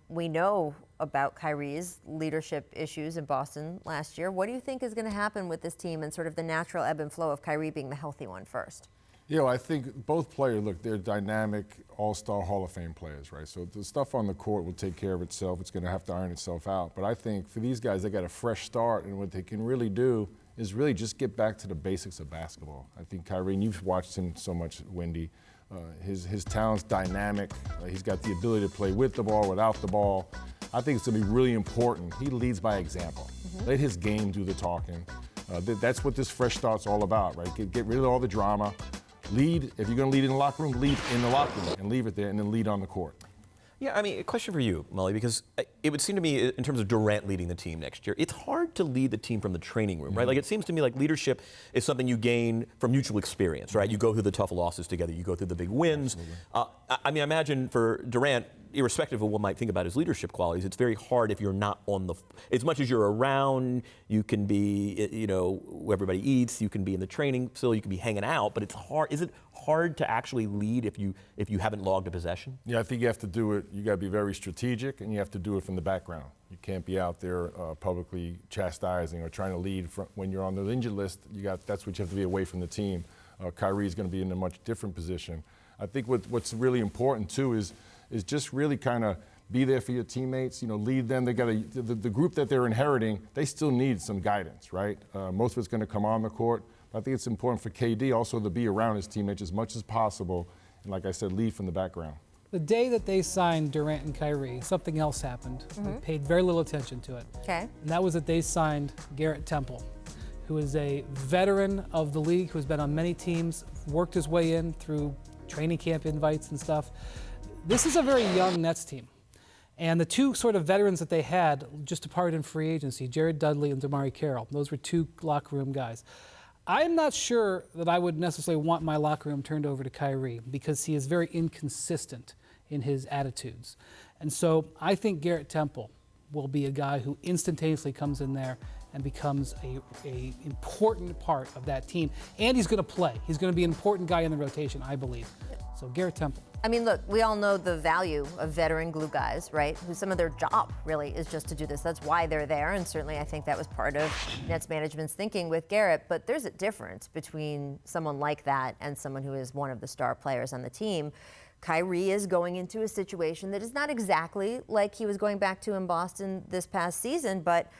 we know about Kyrie's leadership issues in Boston last year. What do you think is going to happen with this team and sort of the natural ebb and flow of Kyrie being the healthy one first? I think both players, look, they're dynamic, all-star Hall of Fame players, right? So the stuff on the court will take care of itself. It's going to have to iron itself out. But I think for these guys, they got a fresh start, and what they can really do is really just get back to the basics of basketball. I think Kyrie, and you've watched him so much, Wendy, his talent's dynamic. He's got the ability to play with the ball, without the ball. I think it's going to be really important. He leads by example. Let his game do the talking. That's what this fresh start's all about, right? Get rid of all the drama. Lead, if you're going to lead in the locker room, lead in the locker room and leave it there, and then lead on the court. Yeah, I mean, a question for you, Molly, because it would seem to me, in terms of Durant leading the team next year, it's hard to lead the team from the training room, right? Like, it seems to me like leadership is something you gain from mutual experience, right? You go through the tough losses together, you go through the big wins. I mean, I imagine for Durant, irrespective of what might think about his leadership qualities, it's very hard if you're not on the, as much as you're around, you can be, you know, where everybody eats, you can be in the training facility, you can be hanging out, but it's hard. Is it hard to actually lead if you haven't logged a possession? Yeah, I think you have to do it, you got to be very strategic, and you have to do it from the background. You can't be out there publicly chastising or trying to lead when you're on the injured list. That's what you have to be away from the team. Kyrie's going to be in a much different position. I think what's really important too is just really kind of be there for your teammates, you know, lead them. They got the group that they're inheriting, they still need some guidance, right? Most of it's going to come on the court. I think it's important for KD also to be around his teammates as much as possible, and like I said, lead from the background. The day that they signed Durant and Kyrie, something else happened. We paid very little attention to it. Okay. And that was that they signed Garrett Temple, who is a veteran of the league, who's been on many teams, worked his way in through training camp invites and stuff. This is a very young Nets team. And the two sort of veterans that they had just departed in free agency, Jared Dudley and DeMarre Carroll. Those were two locker room guys. I'm not sure that I would necessarily want my locker room turned over to Kyrie because he is very inconsistent in his attitudes. And so I think Garrett Temple will be a guy who instantaneously comes in there and becomes a important part of that team. And he's going to play. He's going to be an important guy in the rotation, I believe. So Garrett Temple. I mean, look, we all know the value of veteran glue guys, right? Who some of their job really is just to do this. That's why they're there, and certainly I think that was part of Nets management's thinking with Garrett. But there's a difference between someone like that and someone who is one of the star players on the team. Kyrie is going into a situation that is not exactly like he was going back to in Boston this past season, but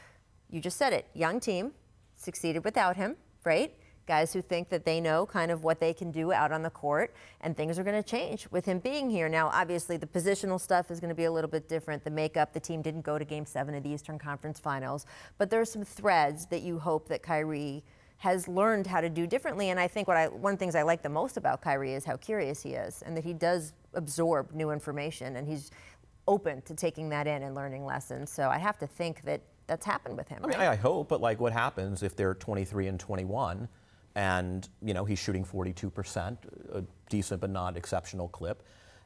you just said it, young team, succeeded without him, right? Guys who think that they know kind of what they can do out on the court, and things are going to change with him being here. Now, obviously, the positional stuff is going to be a little bit different. The makeup, the team didn't go to Game 7 of the Eastern Conference Finals, but there are some threads that you hope that Kyrie has learned how to do differently. And I think one of the things I like the most about Kyrie is how curious he is, and that he does absorb new information, and he's open to taking that in and learning lessons. So I have to think that that's happened with him. I mean, I hope, but like, what happens if they're 23 and 21? And, you know, he's shooting 42%, a decent but not exceptional clip.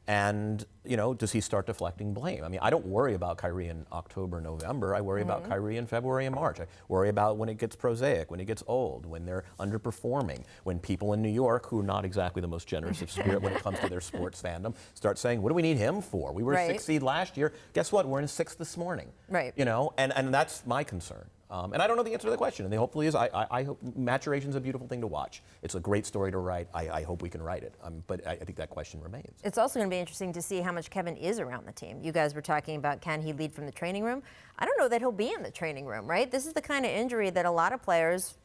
And, you know, does he start deflecting blame? I mean, I don't worry about Kyrie in October, November. I worry about Kyrie in February and March. I worry about when it gets prosaic, when it gets old, when they're underperforming, when people in New York, who are not exactly the most generous of spirit when it comes to their sports fandom, start saying, what do we need him for? We were a 6th seed last year. Guess what? We're in 6th this morning. Right. You know, and that's my concern. And I don't know the answer to the question, and hopefully is. I hope maturation's a beautiful thing to watch. It's a great story to write. I hope we can write it. But I think that question remains. It's also going to be interesting to see how much Kevin is around the team. You guys were talking about, can he lead from the training room? I don't know that he'll be in the training room, right? This is the kind of injury that a lot of players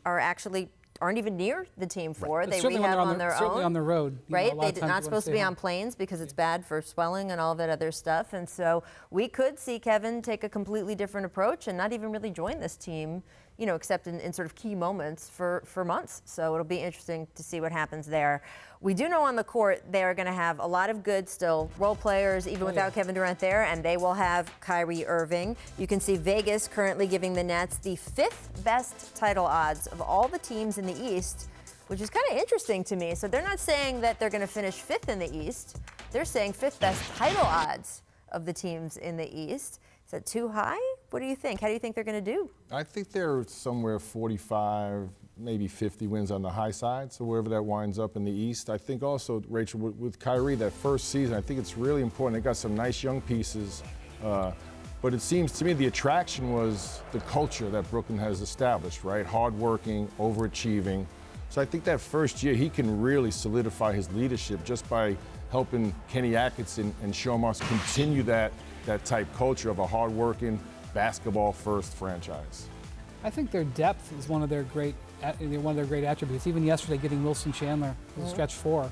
aren't even near the team for. Right. They rehab on their own. Certainly on the road. Right? They're not supposed to be on planes because it's bad for swelling and all that other stuff. And so we could see Kevin take a completely different approach and not even really join this team, you know, except in sort of key moments for months. So it'll be interesting to see what happens there. We do know on the court they are going to have a lot of good still role players, even without Kevin Durant there, and they will have Kyrie Irving. You can see Vegas currently giving the Nets the 5th best title odds of all the teams in the East, which is kind of interesting to me. So they're not saying that they're going to finish 5th in the East. They're saying 5th best title odds of the teams in the East. Is that too high? What do you think? How do you think they're going to do? I think they're somewhere 45, maybe 50 wins on the high side, so wherever that winds up in the East. I think also, Rachel, with Kyrie, that first season, I think it's really important. They got some nice young pieces. But it seems to me the attraction was the culture that Brooklyn has established, right? Hardworking, overachieving. So I think that first year he can really solidify his leadership just by helping Kenny Atkinson and Sean Marks continue that type culture of a hardworking, basketball-first franchise. I think their depth is one of their great attributes. Even yesterday, getting Wilson Chandler as a stretch 4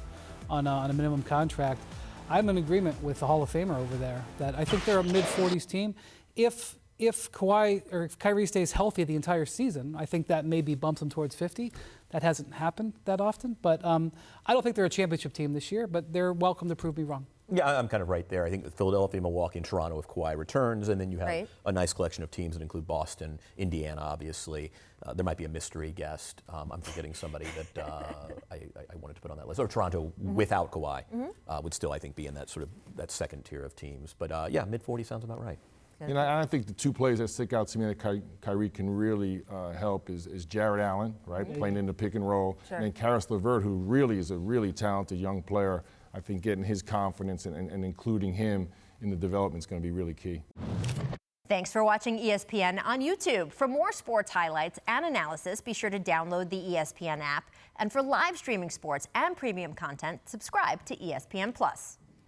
on a minimum contract. I'm in agreement with the Hall of Famer over there that I think they're a mid-40s team. If Kawhi or if Kyrie stays healthy the entire season, I think that maybe bumps them towards 50. That hasn't happened that often, but I don't think they're a championship team this year, but they're welcome to prove me wrong. Yeah, I'm kind of right there. I think Philadelphia, Milwaukee, and Toronto if Kawhi returns, and then you have a nice collection of teams that include Boston, Indiana, obviously. There might be a mystery guest. I'm forgetting somebody that I wanted to put on that list. Or Toronto without Kawhi would still, I think, be in that sort of that second tier of teams. But yeah, mid-40 sounds about right. You know, I think the two players that stick out to me that Kyrie can really help is Jared Allen, right, playing in the pick and roll, and then Karis LeVert, who really is a really talented young player. I think getting his confidence and including him in the development is going to be really key. Thanks for watching ESPN on YouTube. For more sports highlights and analysis, be sure to download the ESPN app. And for live streaming sports and premium content, subscribe to ESPN+.